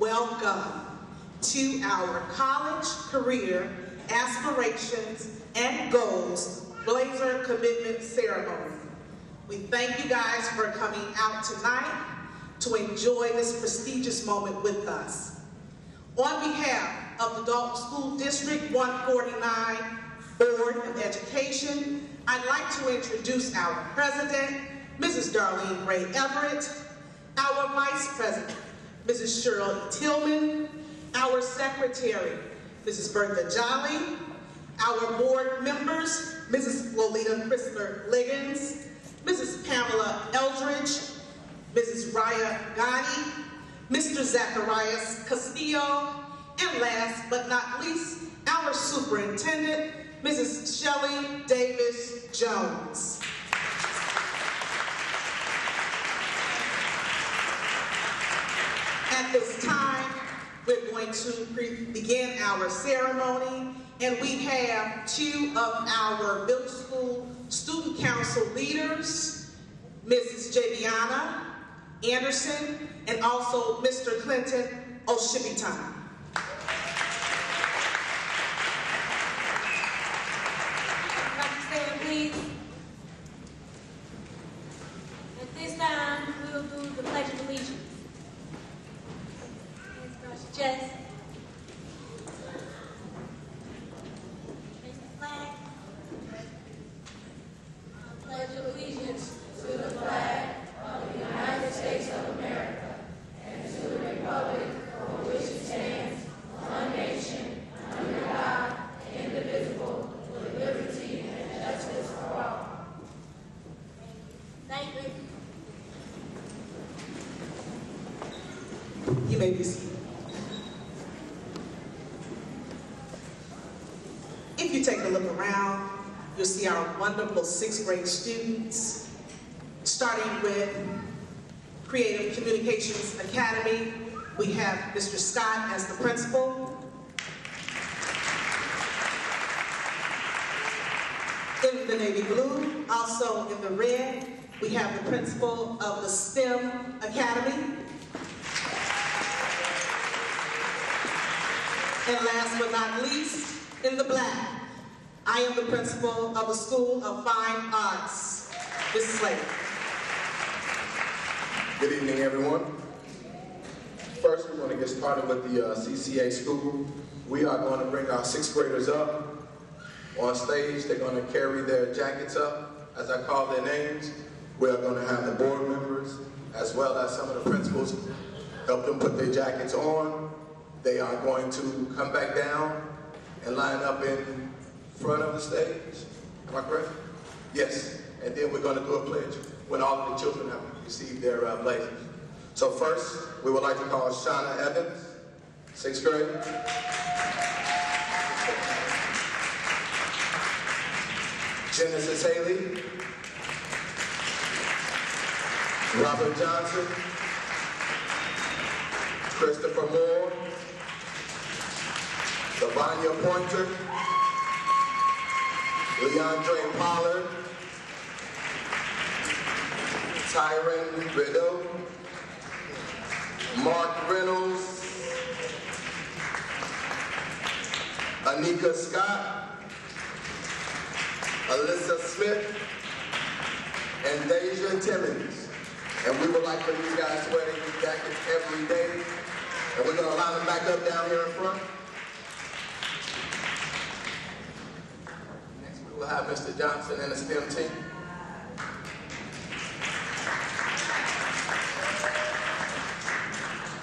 welcome to our college career aspirations and goals blazer commitment ceremony. We thank you guys for coming out tonight to enjoy this prestigious moment with us. On behalf of the Dalton School District 149 Board of Education, I'd like to introduce our President, Mrs. Darlene Rayya Everett, our Vice President, Mrs. Sheryl Tillman, our Secretary, Mrs. Bertha, our board members, Mrs. Lolita Crisler-Liggons, Mrs. Pamela Eldridge, Mrs. Rayya Ghani, Mr. Zacarias Castillo, and last but not least, our Superintendent, Mrs. Shelly Davis-Jones. At this time, we're going to begin our ceremony, and we have two of our middle school student council leaders, Mrs. Javiana Anderson, and also Mr. Clinton Oshipitan. Stand, please. At this time, we'll do the Pledge of Allegiance. Let's go to chest. Raise the flag. I pledge allegiance to the flag of the United States of America and to the republic for which it stands, one nation, under God, indivisible, with liberty and justice for all. Thank you. You may be seated. If you take a look around, you'll see our wonderful 6th grade students, starting with Creative Communications Academy. We have Mr. Scott as the principal. In the navy blue, also in the red, we have the principal of the STEM Academy. And last but not least, in the black, I am the principal of the School of Fine Arts, Mrs. Slate. Good evening, everyone. First, we're going to get started with the CCA school. We are going to bring our 6th graders up on stage. They're going to carry their jackets up, as I call their names. We are going to have the board members, as well as some of the principals, help them put their jackets on. They are going to come back down and line up in front of the stage. Am I correct? Yes. And then we're going to do a pledge when all of the children have received their blazers. So first, we would like to call Shauna Evans, 6th grade. Genesis Haley. Robert Johnson. Christopher Moore. Savanya Pointer. Leandre Pollard. Tyron Rideau. Mark Reynolds. Anika Scott. Alyssa Smith. And Deja Timmons. And we would like for these guys to wear these jackets every day. And we're going to line them back up down here in front. Next we will have Mr. Johnson and the STEM team.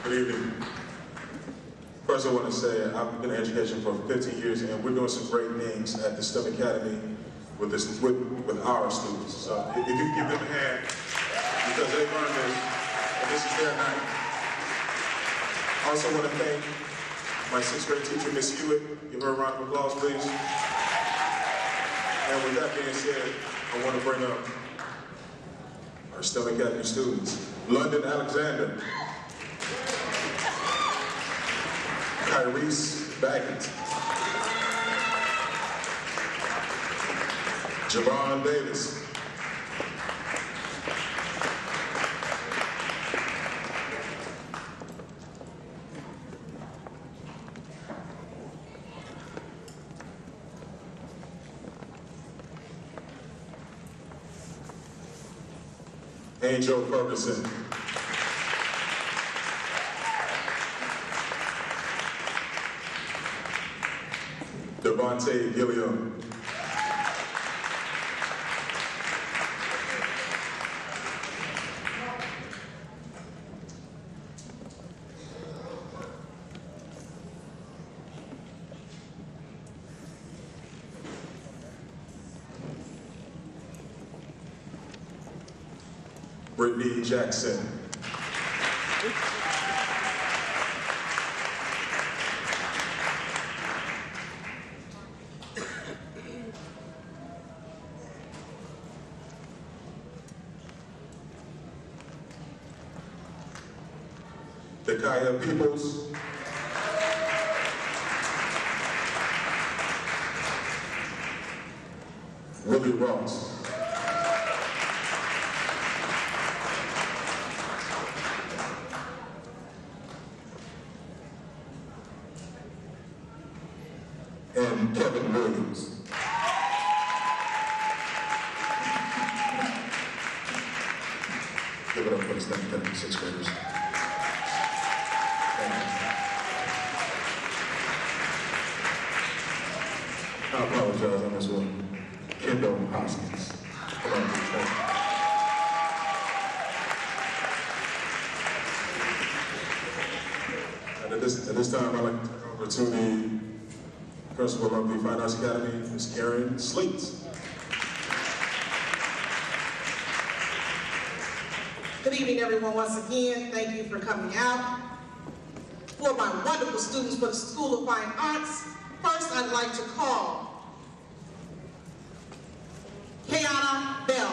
Good evening. First, I want to say I've been in education for 15 years, and we're doing some great things at the STEM Academy with our students. So if you can give them a hand, because they've earned this, and this is their night. I also want to thank my 6th grade teacher, Miss Hewitt. Give her a round of applause, please. And with that being said, I want to bring up our STEM Academy students. London Alexander. Tyrese Baggett. Javon Davis. Angel Ferguson. Devontae Gilliam. Brittany Jackson. Dakaya Peoples. Willie Ross. And Kevin Williams. Give it up for the Stone Academy 6th graders. I apologize on this one. Kendall Hoskins. And at this time, I'd like to turn over to the principal of the Fine Arts Academy, Ms. Karen Slate. Good evening, everyone. Once again, thank you for coming out. For my wonderful students for the School of Fine Arts, first I'd like to call Kiana Bell.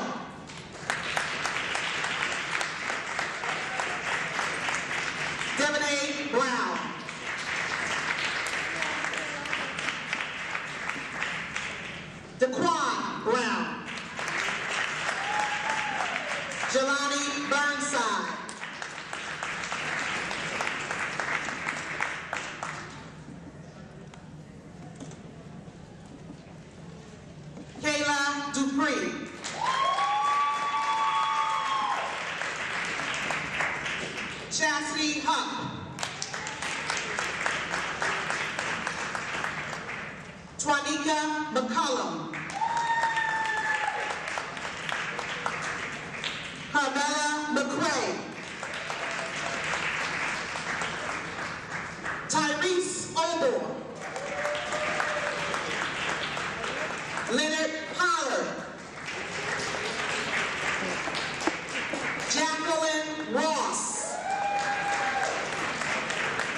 Devonay Brown. Daquan Brown. Jelani Burnside. Kayla Dupree. Chastity Huck. Twanika McCullum. Carmela McCray. Tyrese Obor. Leonard Pollard. Jacqueline Ross.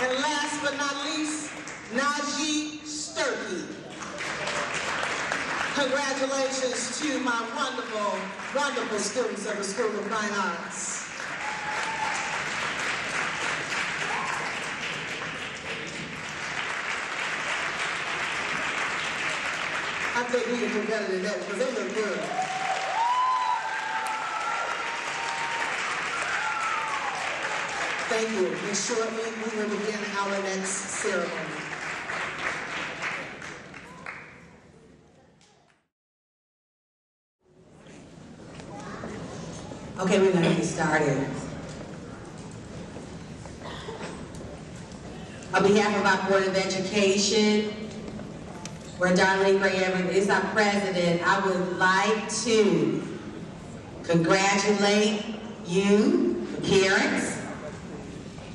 And last but not least, Najee Sturkey. Congratulations to my wonderful, wonderful students of the School of Fine Arts. I think we can do better than that because they look good. Thank you. And shortly, we will begin our next ceremony. Okay, we're going to get started. On behalf of our Board of Education, where Darlene Everett is our president, I would like to congratulate you, the parents,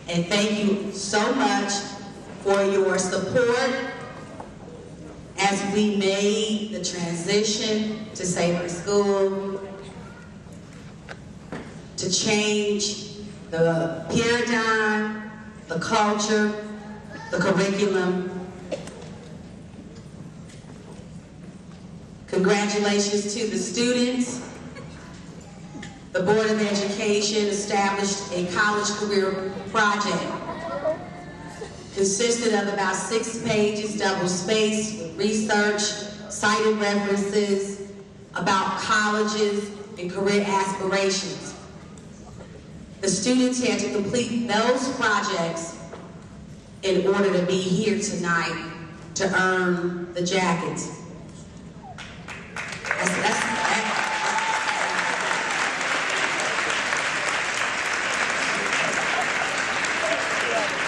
and thank you so much for your support as we made the transition to save our school, to change the paradigm, the culture, the curriculum. Congratulations to the students. The Board of Education established a college career project. Consisted of about 6 pages, double-spaced, with research, cited references about colleges and career aspirations. The students had to complete those projects in order to be here tonight to earn the jackets.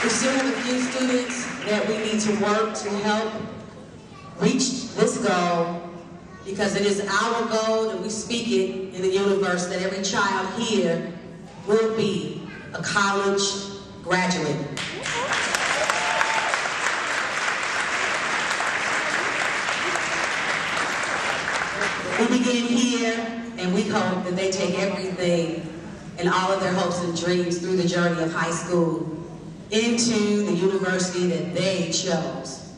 We still have a few students that we need to work to help reach this goal, because it is our goal that we speak it in the universe that every child here will be a college graduate. We begin here, and we hope that they take everything and all of their hopes and dreams through the journey of high school into the university that they chose.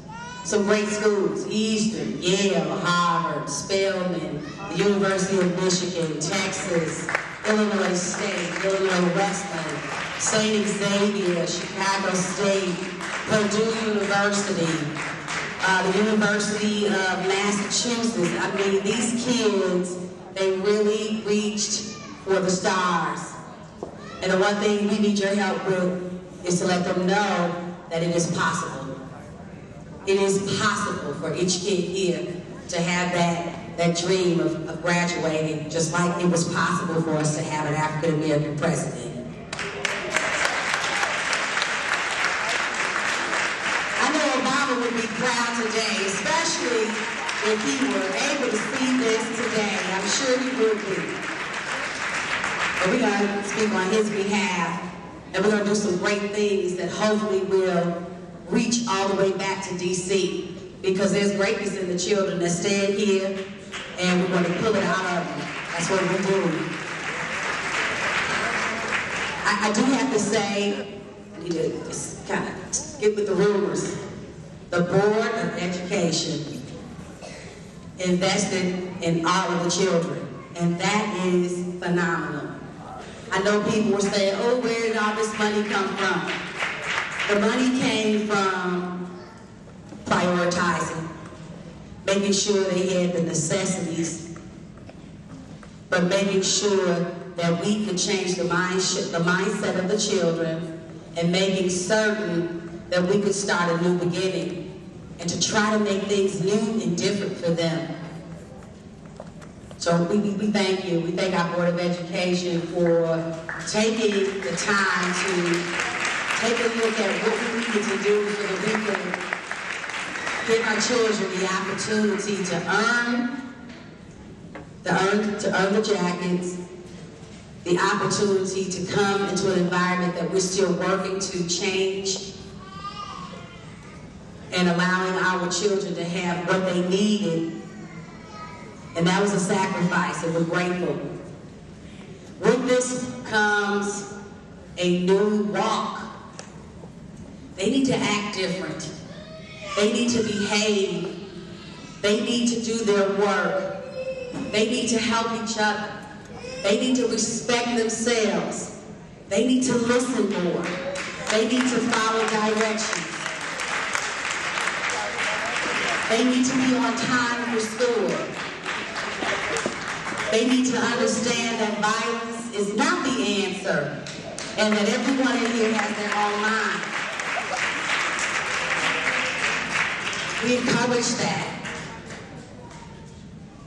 Some great schools: Eastern, Yale, Harvard, Spelman, the University of Michigan, Texas, Illinois State, Illinois Wesleyan, St. Xavier, Chicago State, Purdue University, the University of Massachusetts. I mean, these kids, they really reached for the stars. And the one thing we need your help with is to let them know that it is possible. It is possible for each kid here to have that dream of graduating, just like it was possible for us to have an African-American president. I know Obama would be proud today, especially if he were able to see this today. I'm sure he would be. But we're going to speak on his behalf, and we're going to do some great things that hopefully will reach all the way back to D.C., because there's greatness in the children that stand here, and we're going to pull it out of them. That's what we're doing. I do have to say, I need to just kind of get with the rumors. The Board of Education invested in all of the children, and that is phenomenal. I know people were saying, oh, where did all this money come from? The money came from prioritizing, making sure they had the necessities, but making sure that we could change the mindset of the children, and making certain that we could start a new beginning and to try to make things new and different for them. So we thank you. We thank our Board of Education for taking the time to take a look at what we needed to do so that we can give our children the opportunity to earn the jackets, the opportunity to come into an environment that we're still working to change, and allowing our children to have what they needed. And that was a sacrifice, and we're grateful. With this comes a new walk. They need to act different. They need to behave. They need to do their work. They need to help each other. They need to respect themselves. They need to listen more. They need to follow directions. They need to be on time for school. They need to understand that violence is not the answer, and that everyone in here has their own mind. We encourage that.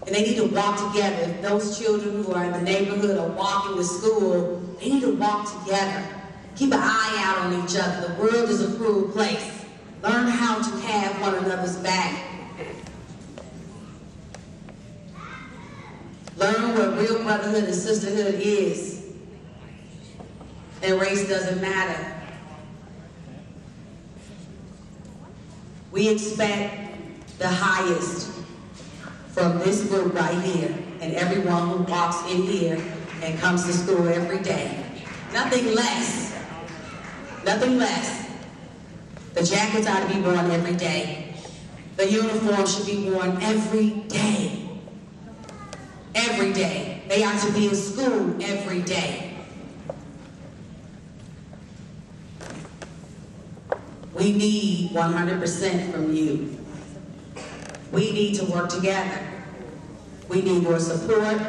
And they need to walk together. If those children who are in the neighborhood are walking to school, they need to walk together. Keep an eye out on each other. The world is a cruel place. Learn how to have one another's back. Learn what real brotherhood and sisterhood is. And race doesn't matter. We expect the highest from this group right here, and everyone who walks in here and comes to school every day. Nothing less. Nothing less. The jackets are to be worn every day. The uniform should be worn every day. Every day. They are to be in school every day. We need 100% from you. We need to work together. We need your support.